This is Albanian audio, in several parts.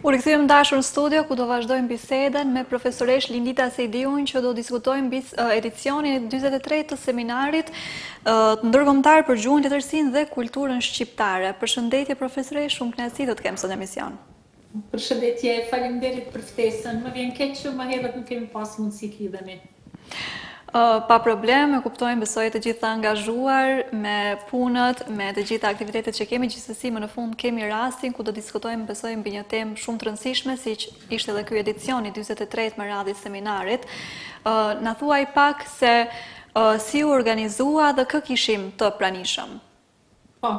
U rikthyem dashur në studio ku do vazhdojmë bisedën me profesoresh Lindita Sejdiun që do diskutojmë edicionin e 43 të seminarit ndërkombëtar për gjuhën, letërsinë dhe kulturën shqiptare. Përshëndetje profesoresh, shumë kënaqësi do të kem sot në emision. Përshëndetje, faleminderit për ftesën. Më vjen keq që më herët nuk kemi pas mundësi të lidhemi. Pa problem, e kuptojmë, besoj të gjitha angazhuar me punët, me të gjitha aktivitetet që kemi, gjithsesi më në fund kemi rastin ku do diskutojmë, besoj, mbi një temë shumë të rëndësishme, siç ishte edhe ky edicioni 43 më radhë i seminarit. Na thuaj pak se si u organizua dhe kë kishim të pranishëm. Po,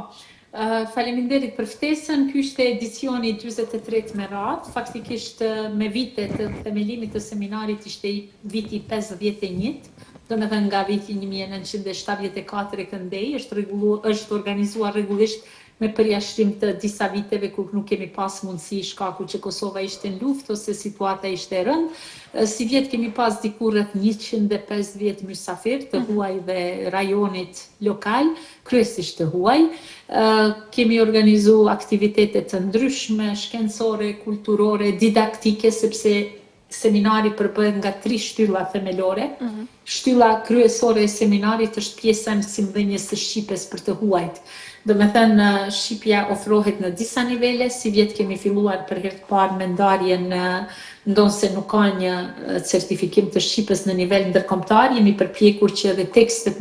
faleminderit për ftesën. Ky ishte edicioni 43 me radhë. Faktikisht me vitet të themelimit të seminarit ishte viti 51, domethënë nga viti 1974 këndej, është organizuar rregullisht me përjashtim të disa viteve kur nuk kemi pas mundësi shkaku që Kosova ishte në luftë ose situata ishte e rëndë. Si vjet kemi pas diku rreth 150 mysafir të huaj dhe rajonit lokal, kryesisht të huaj. Kemi organizu aktivitete të ndryshme, shkencore, kulturore, didaktike, sepse seminari përbëhet nga 3 shtylla themelore. Shtylla kryesore e seminarit është pjesa e mësimdhënies së shqipes për të huajt. Do me thënë, Shqipja ofrohet në disa nivele, si vjet kemi filluar për herë të parë me ndarjen, ndonë se nuk ka një certifikim të Shqipës në nivel ndërkombëtar, jemi përpjekur që edhe tekstet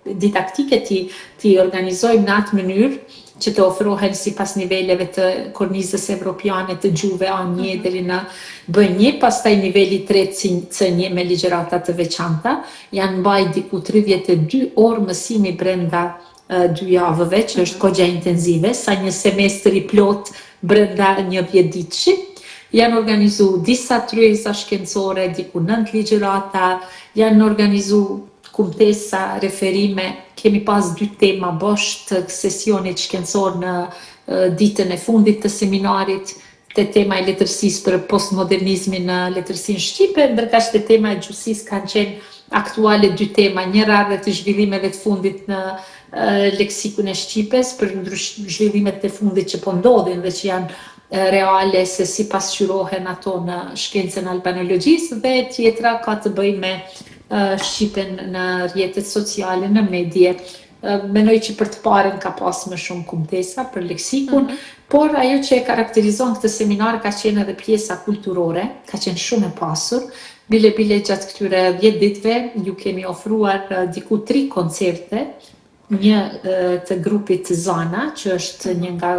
didaktike ti organizojmë në atë mënyrë që të ofrohen sipas niveleve të kornizës evropiane të gjuhëve A1 deri në B1, pastaj niveli 3 C1 me ligjërata të veçanta, janë mbaj diku 32 orë mësimi brenda 2 javëve, që është kogja intenzive, sa një semestër i plot brenda një 10 ditëshi. Janë organizu disa tryeza shkencore, diku 9 ligjërata, janë organizu kumtesa, referime, kemi pas 2 tema bosh të sesionit shkencor në ditën e fundit të seminarit, te tema e letërsisë për postmodernizmin në letërsinë shqipe, ndërkaq te tema e gjuhësisë kanë qenë aktuale 2 tema, njëra rreth të zhvillimeve të fundit në leksikun e shqipes, për zhvillimet të fundit që po ndodhin dhe që janë reale se si pasqyrohen ato në shkencën albanologjisë, dhe tjetra ka të bëjë me Shqipen në rrjetet sociale, në medje. Menoj që për të parën ka pas më shumë kumtesa për leksikun, por ajo që e karakterizon këtë seminar ka qenë edhe pjesa kulturore, ka qenë shumë e pasur. Bile gjatë këtyre 10 ditëve ju kemi ofruar diku 3 koncerte, një të grupit Zana, që është një nga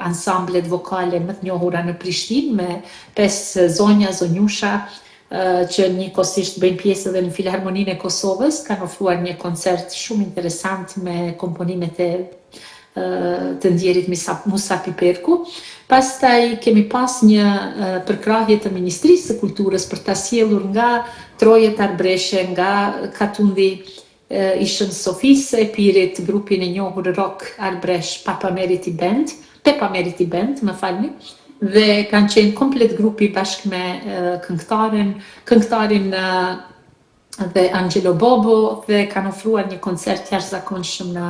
ansamblet vokale më të njohura në Prishtinë, me 5 zonja, zonjusha, që njëkohësisht bëjnë pjesë edhe në Filharmoninë e Kosovës, kanë ofruar një koncert shumë interesant me komponimet të ndjerit Musa Piperku. Pastaj kemi pas një përkrahje të Ministrisë së Kulturës për ta sjellur nga Trojet Arbreshe, nga Katundi Ishën Sofisë e Pirit, grupin e njohur rock Arbresh, Papa Meriti Band, më falni, dhe kanë qenë komplet grupi bashkë me këngëtarin dhe Angelo Bobo, dhe kanë ofruar një koncert jashtëzakonshëm në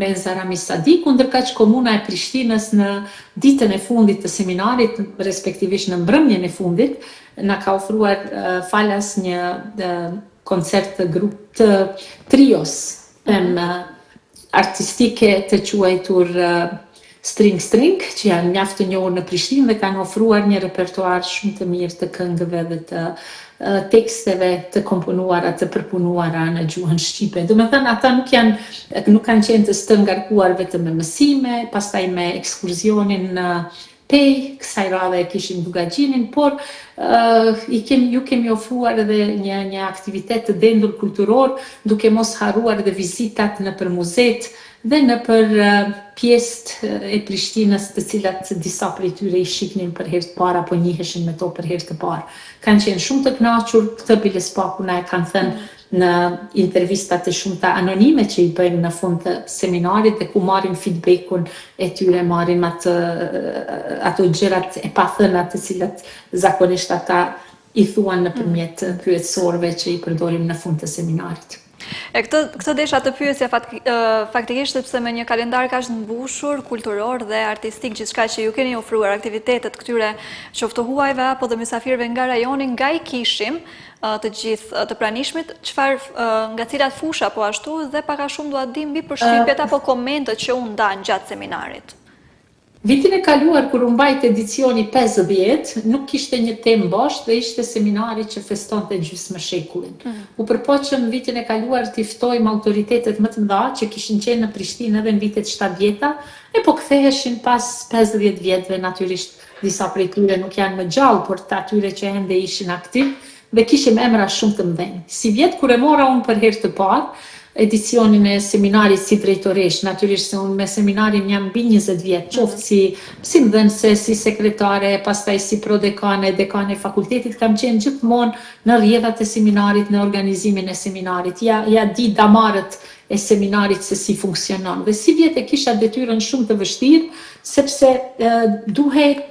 Menza Rami Sadiku, ndërkaq komuna e Prishtinës në ditën e fundit të seminarit, respektivisht në mbrëmjen e fundit, na ka ofruar falas një koncert të grup të trios artistike të quajtur String, që janë mjaft të njohur në Prishtinë dhe kanë ofruar një repertuar shumë të mirë të këngëve dhe të teksteve të komponuara, të përpunuara në gjuhën shqipe. Do me thënë, ata nuk kanë qenë të stëngarkuar vetëm me mësime, pastaj me ekskurzionin në Pej, kësaj radhe e kishim Bugaxhinin, por ju kemi ofruar edhe një aktivitet të dendur kulturor, duke mos harruar edhe vizitat në për muzet dhe në për pjesë e Prishtinës, të cilat disa prej tyre i shihnin për herë të parë apo njiheshin me to për herë të parë. Kanë qenë shumë të kënaqur, këtë bilespaku na e kanë thënë në intervistat e shumta anonime që i bëjmë në fund të seminarit, dhe ku marrim feedbackun e tyre, marrim ato gjërat e pathëna të cilat zakonisht ata i thuan nëpërmjet pyetësorëve që i përdorim në fund të seminarit. Këtë desha të pyesja faktikisht sepse me një kalendar kaq të mbushur, kulturor dhe artistik, gjithçka që ju keni ofruar aktivitetet këtyre qoftë huajve apo dhe mysafirëve nga rajoni, nga i kishim të gjithë të pranishmit, nga cilat fusha po ashtu dhe pak a shumë dua të di mbi përshtypjet apo komentet që u ndan gjatë seminarit. Vitin e kaluar, kur u mbajt edicioni 50, nuk kishte një temë bosh dhe ishte seminari që festonte gjysmë shekullin. U përpoqëm vitin e kaluar të ftojmë autoritetet më të mëdha që kishin qenë në Prishtinë edhe në vitet 70, e po ktheheshin pas 50 vjetëve, natyrisht disa prej tyre nuk janë më gjallë, por të atyre që ende ishin aktiv dhe kishim emra shumë të mëdhenj. Si vjet kur e mora unë për herë të parë edicionin e seminarit si drejtoresh, natyrisht se unë me seminarin jam mbi 20 vjet, qoftë si mëdhënëse, si sekretare, pastaj si prodekane, dekane e fakultetit, kam qenë gjithmonë në rrjedhat e seminarit, në organizimin e seminarit. Ja di damarët e seminarit se si funksionon. Dhe si vjet e kisha detyrën shumë të vështirë, sepse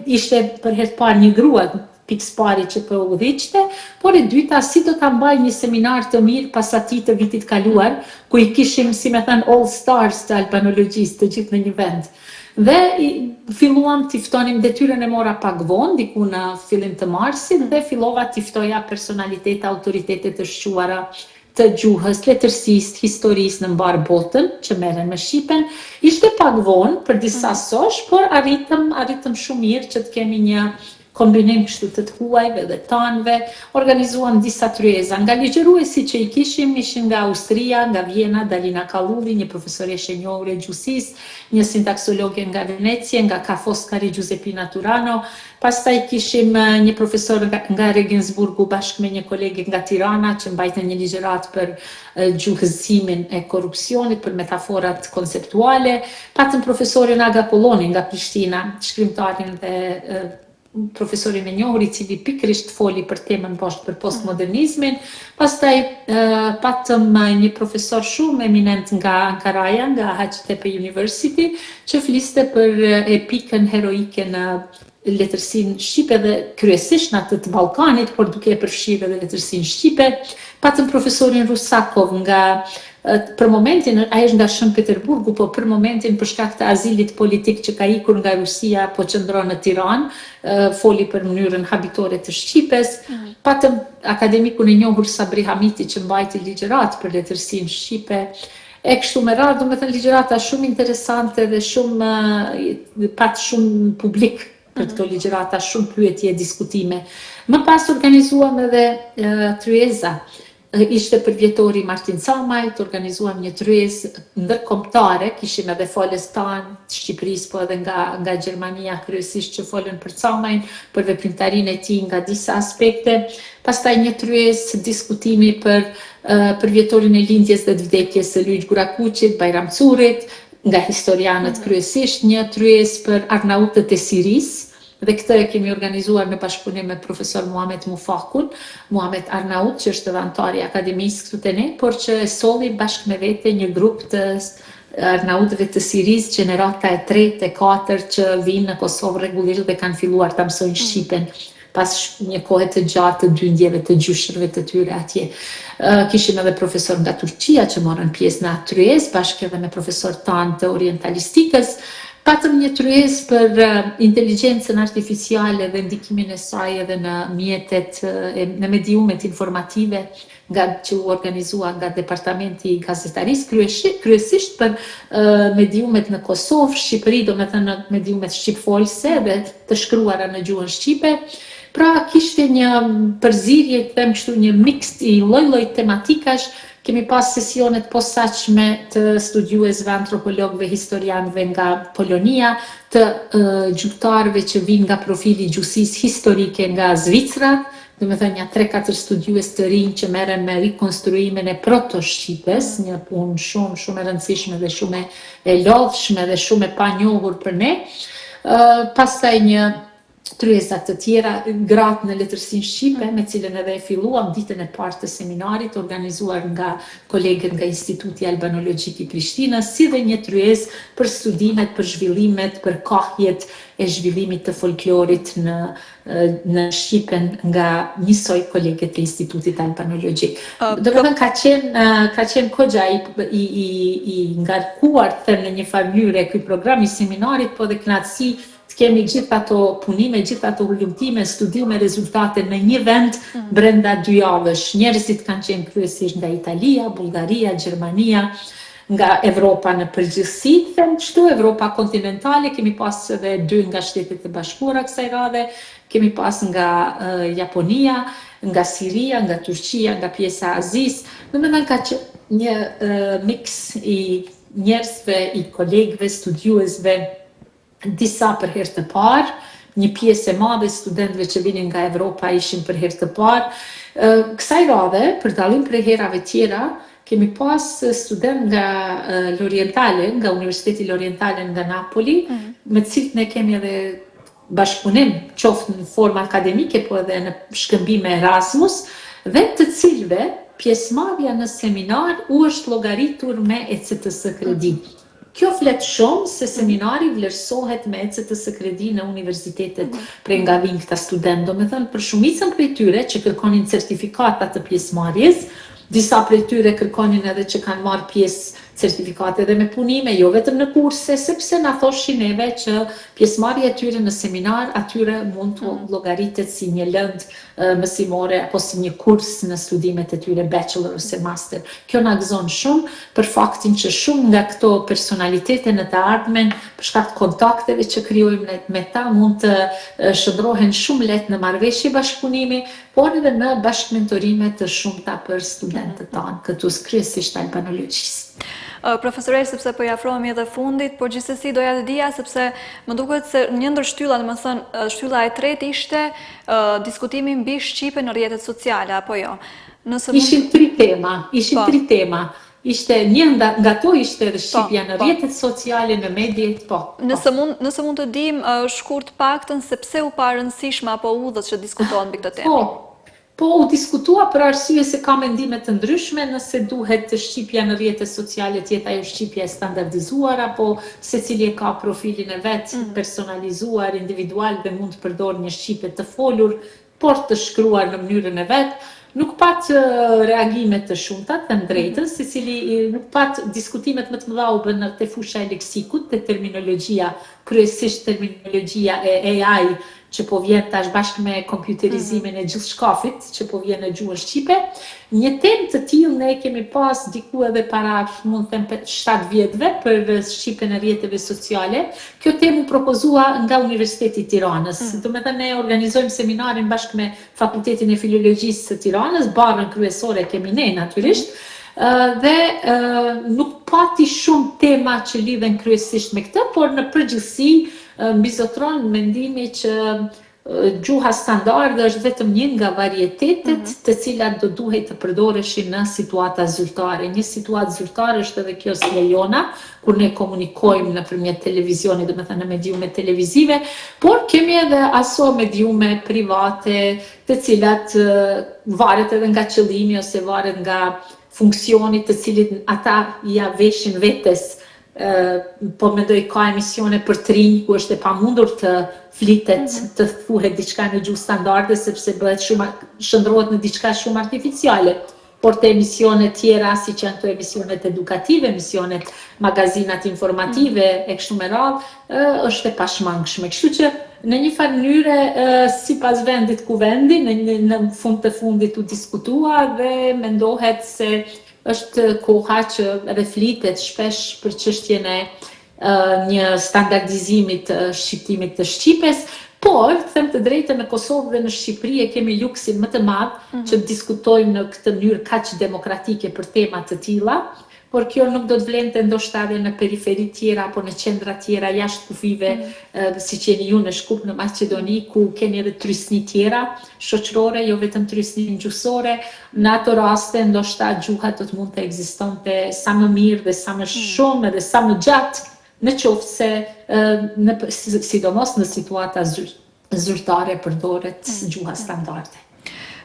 ishte për herë të parë një grua, pikës pari që po udhëhiqte, por e dyta si do ta mbaj një seminar të mirë pas atij të vitit kaluar, ku i kishim, si me thënë, all stars të albanologjisë të gjithë në një vend. Dhe filluam t'i ftonim, detyrën e mora pak vonë, diku në fillim të marsit, dhe fillova t'i ftoja personalitete, autoritete të shquara të gjuhës, letërsisë, historisë në mbar botën, që merren me shqipen. Ishte pak vonë për disa sosh, por arritëm shumë mirë që të kemi një kombinim kështu të huajve dhe tanëve, organizuam disa tryeza. Nga ligjëruesi që i kishim ishin nga Austria, nga Vjena, Dalina Kallulli, një profesoreshe e njohur e gjuhësisë, një sintaksologe nga Venecie, nga Ca' Foscari Giuseppina Turano, pastaj kishim një profesor nga Regensburgu bashkë me një kolege nga Tirana që mbajtën një ligjërat për gjuhëzimin e korrupsionit, për metaforat konceptuale, patëm profesorin Aga Polloni nga Prishtina, shkrimtarin dhe profesorin e njohur i cili pikërisht foli për temën poshtë për postmodernizmin. Pastaj patëm një profesor shumë eminent nga Ankaraja, nga Hacettepe University, që fliste për epikën heroike në letërsinë shqipe dhe kryesisht në atë të Ballkanit, por duke e përfshirë edhe letërsinë shqipe. Patëm profesorin Rusakov nga për momentin, ai është nga Shën Peterburgu, po për momentin për shkak të azilit politik që ka ikur nga Rusia, po qëndron në Tiranë, foli për mënyrën habitore të shqipes. Patëm akademikun e njohur Sabri Hamiti që mbajti ligjërat për letërsinë shqipe. E kështu me radhë, domethënë ligjërata shumë interesante dhe pat shumë publik për këto ligjërata, shumë pyetje, diskutime. Më pas organizuam edhe tryeza. Ishte për vjetori Martin Camajt, organizuam një tryezë ndërkombëtare, kishim edhe folës tanë të Shqipërisë, po edhe nga Gjermania kryesisht që folën për Camajin, për veprimtarinë e tij nga disa aspekte. Pastaj një tryezë diskutimi për vjetorin e lindjes dhe të vdekjes së Lyç Gurakuçit, Bajram Curit, nga historianët kryesisht, një tryezë për arnautët e Sirisë. Dhe këtë e kemi organizuar në bashkëpunim me profesor Muhamet Mufakun, Muhamet Arnaut, që është edhe antar i akademisë këtu te ne, por që e solli bashkë me vete një grup të arnautëve të Sirisë, gjenerata e 3 e 4 që vinë në Kosovë rregullisht dhe kanë filluar ta mësojnë shqipen pas një kohe të gjatë të dyndjeve të gjyshërve të tyre atje. Kishim edhe profesor nga Turqia që morën pjesë në atë tryezë, bashkë edhe me profesor tanë të orientalistikës. Patëm një tryezë për inteligjencën artificiale dhe ndikimin e saj edhe në mjetet, në mediumet informative që u organizua nga Departamenti i Gazetarisë, kryesisht për mediumet në Kosovë, Shqipëri, domethënë mediumet shqipfolse dhe të shkruara në gjuhën shqipe. Pra kishte një përzierje, them kështu, një miks i lloj-lloj tematikash. Kemi pas sesionet posaçme të studiuesve, antropologëve, historianëve nga Polonia, të gjyqtarëve që vinë nga profili gjuhësisë historike nga Zvicra, domethënë një 3-4 studiues të rinj që merren me rikonstruimin e proto-shqipes, një punë shumë e rëndësishme dhe shumë e lodhshme dhe shumë e panjohur për ne. Pastaj një tryezat të tjera, gratë në letërsinë shqipe, me cilën edhe e filluam ditën e parë të seminarit, organizuar nga kolegët nga Instituti Albanologjik i Prishtinës, si dhe një tryezë për studimet, për zhvillimet, për kohjet e zhvillimit të folklorit në Shqipen nga njësoj kolegët e Institutit Albanologjik. Do të thënë ka qenë kogja i ngarkuar të në një farë mënyrë ky program i seminarit, po dhe kënaqësi të kemi gjithë ato punime, gjithë ato hulumtime, studime, rezultate në një vend brenda 2 javësh. Njerëzit kanë qenë kryesisht nga Italia, Bullgaria, Gjermania, nga Evropa në përgjithësi, them kështu, Evropa kontinentale, kemi pas edhe 2 nga Shtetet e Bashkuara kësaj radhe, kemi pas nga Japonia, nga Siria, nga Turqia, nga pjesa e Azisë. Domethënë ka qenë një mix i njerëzve, i kolegëve, studiuesve, disa për herë të parë, një pjesë e madhe studentëve që vinin nga Evropa ishin për herë të parë. Kësaj radhe, për dallim prej herave tjera, kemi pas student nga l'Orientale, nga Universiteti l'Orientale nga Napoli, me cilët ne kemi edhe bashkëpunim, qoftë në formë akademike, po edhe në shkëmbime Erasmus, dhe të cilëve pjesëmarrja në seminar u është llogaritur me ECTS kredi. Kjo flet shumë se seminari vlerësohet me ECTS kredi në universitetet prej nga vinë këta studentë. Do me thënë, për shumicën prej tyre që kërkonin certifikata të pjesëmarrjes, disa prej tyre kërkonin edhe që kanë marrë pjesë certifikate dhe me punime, jo vetëm në kurse, sepse na thoshin neve që pjesëmarrja e tyre në seminar atyre mund të llogaritet si një lëndë mësimore apo si një kurs në studimet e tyre bachelor ose master. Kjo na gëzon shumë për faktin që shumë nga këto personalitete në të ardhmen, për shkak të kontakteve që krijojmë me ta, mund të shndrohen shumë lehtë në marrëveshje bashkëpunimi, por edhe në bashkëmentorime të shumta për studentët tanë, këtu kryesisht albanologjisë. Profesoresh, sepse po i afrohemi edhe fundit, por gjithsesi doja të dija sepse më duket se një ndër shtylla, domethënë shtylla e tretë ishte diskutimi mbi Shqipen në rrjetet sociale, apo jo? Ishin 3 tema. Ishte një nga to ishte edhe Shqipja në rrjetet sociale, në mediet, po. Nëse mund të dim shkurt paktën se pse u pa rëndësishme apo udhët që diskutohen mbi këtë temë. Po, u diskutua për arsye se ka mendime të ndryshme nëse duhet të Shqipja në rrjetet sociale të jetë ajo Shqipja e standardizuar, apo secili ka profilin e vet personalizuar, individual dhe mund të përdor një shqipe të folur, por të shkruar në mënyrën e vet. Nuk pat reagime të shumta, të drejtën, secili nuk pat diskutimet më të mëdha u bën te fusha e leksikut, te terminologjia, kryesisht terminologjia e AI, që po vjen tash bashkë me kompjuterizimin e gjithçkafit, që po vjen në gjuhën shqipe. Një temë të tillë ne kemi pas diku edhe para, mund të them 7 vjetëve për Shqipen e rrjeteve sociale. Kjo temë u propozua nga Universiteti i Tiranës. Domethënë ne organizojmë seminarin bashkë me Fakultetin e Filologjisë të Tiranës, barrën kryesore kemi ne natyrisht. Dhe nuk pati shumë tema që lidhen kryesisht me këtë, por në përgjithësi mbizotron mendimi që gjuha standarde është vetëm një nga varietetet të cilat do duhet të përdoreshin në situata zyrtare. Një situatë zyrtare është edhe kjo si e jona, kur ne komunikojmë nëpërmjet televizionit, domethënë në mediume televizive, por kemi edhe aso mediume private, të cilat varet edhe nga qëllimi ose varet nga funksionit të cilit ata ja veshin vetes. Po mendoj ka emisione për trinj ku është e pamundur të flitet, të thuhet diçka në gjuhë standarde sepse bëhet shumë shndrohet në diçka shumë artificiale. Por të emisione tjera, si që janë këto emisionet edukative, emisionet magazinat informative e kështu me radhë, është e pashmangshme. Kështu që në një farë mënyre, sipas vendit ku vendi, në fund të fundit u diskutua dhe mendohet se është koha që edhe flitet shpesh për çështjen e një standardizimi të shqiptimit të shqipes, por, them të drejtën, në Kosovë dhe në Shqipëri e kemi luksin më të madh që diskutojmë në këtë mënyrë kaq demokratike për tema të tilla, por kjo nuk do të vlente ndoshta edhe në periferi tjera apo në qendra tjera jashtë kufive, siç jeni ju në Shkup në Maqedoni, ku keni edhe trysni tjera shoqërore, jo vetëm trysni gjuhësore. Në ato raste ndoshta gjuha do të mund të ekzistonte sa më mirë dhe sa më shumë dhe sa më gjatë, në qoftë se sidomos në situata zyrtare përdoret gjuha standarde.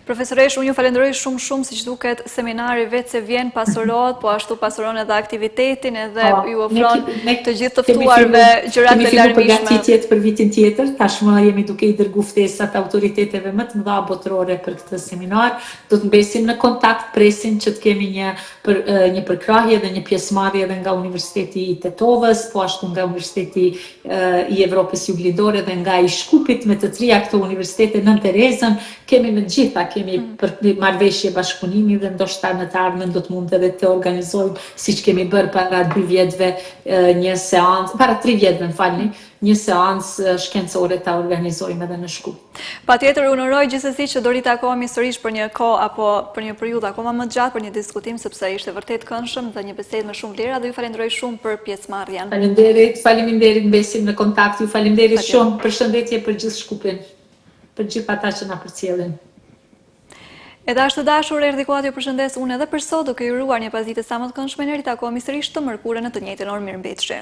Profesoresh, unë ju falenderoj shumë siç duket seminari vetë se vjen pasurohet, po ashtu pasuron edhe aktivitetin edhe ju ofron të gjithë të ftuarve gjërat e larmishme. Kemi filluar përgatitjet për vitin tjetër, tashmë jemi duke i dërguar ftesat autoriteteve më të mëdha botërore për këtë seminar. Do të mbesim në kontakt, presim që të kemi një përkrahje dhe një pjesëmarrje edhe nga Universiteti i Tetovës, po ashtu nga Universiteti i Evropës Juglindore dhe nga i Shkupit, me të trija këto universitete në Terezën, kemi me gjitha kemi për marrëveshje bashkëpunimi dhe ndoshta në të ardhmen do të mund edhe të organizojmë siç kemi bërë para 2 vjetëve një seancë, para 3 vjetëve, m'falni, një seancë shkencore ta organizojmë edhe në Shkup. Patjetër unë uroj gjithsesi që do ritakohemi sërish për një kohë apo për një periudhë akoma më gjatë për një diskutim sepse ishte vërtet këndshëm dhe një bisedë me shumë vlera dhe ju falenderoj shumë për pjesëmarrjen. Faleminderit, mbesim në kontakt, ju falenderit shumë, përshëndetje për gjithë Shkupin, për gjithë ata që na përcjellin. E dashur të dashur, erdhi koha t'ju përshëndes unë edhe për sot, duke ju uruar një pasditë sa më të këndshme, ne ritakohemi sërish të mërkurën në të njëjtën orë. Mirëmbëjtje.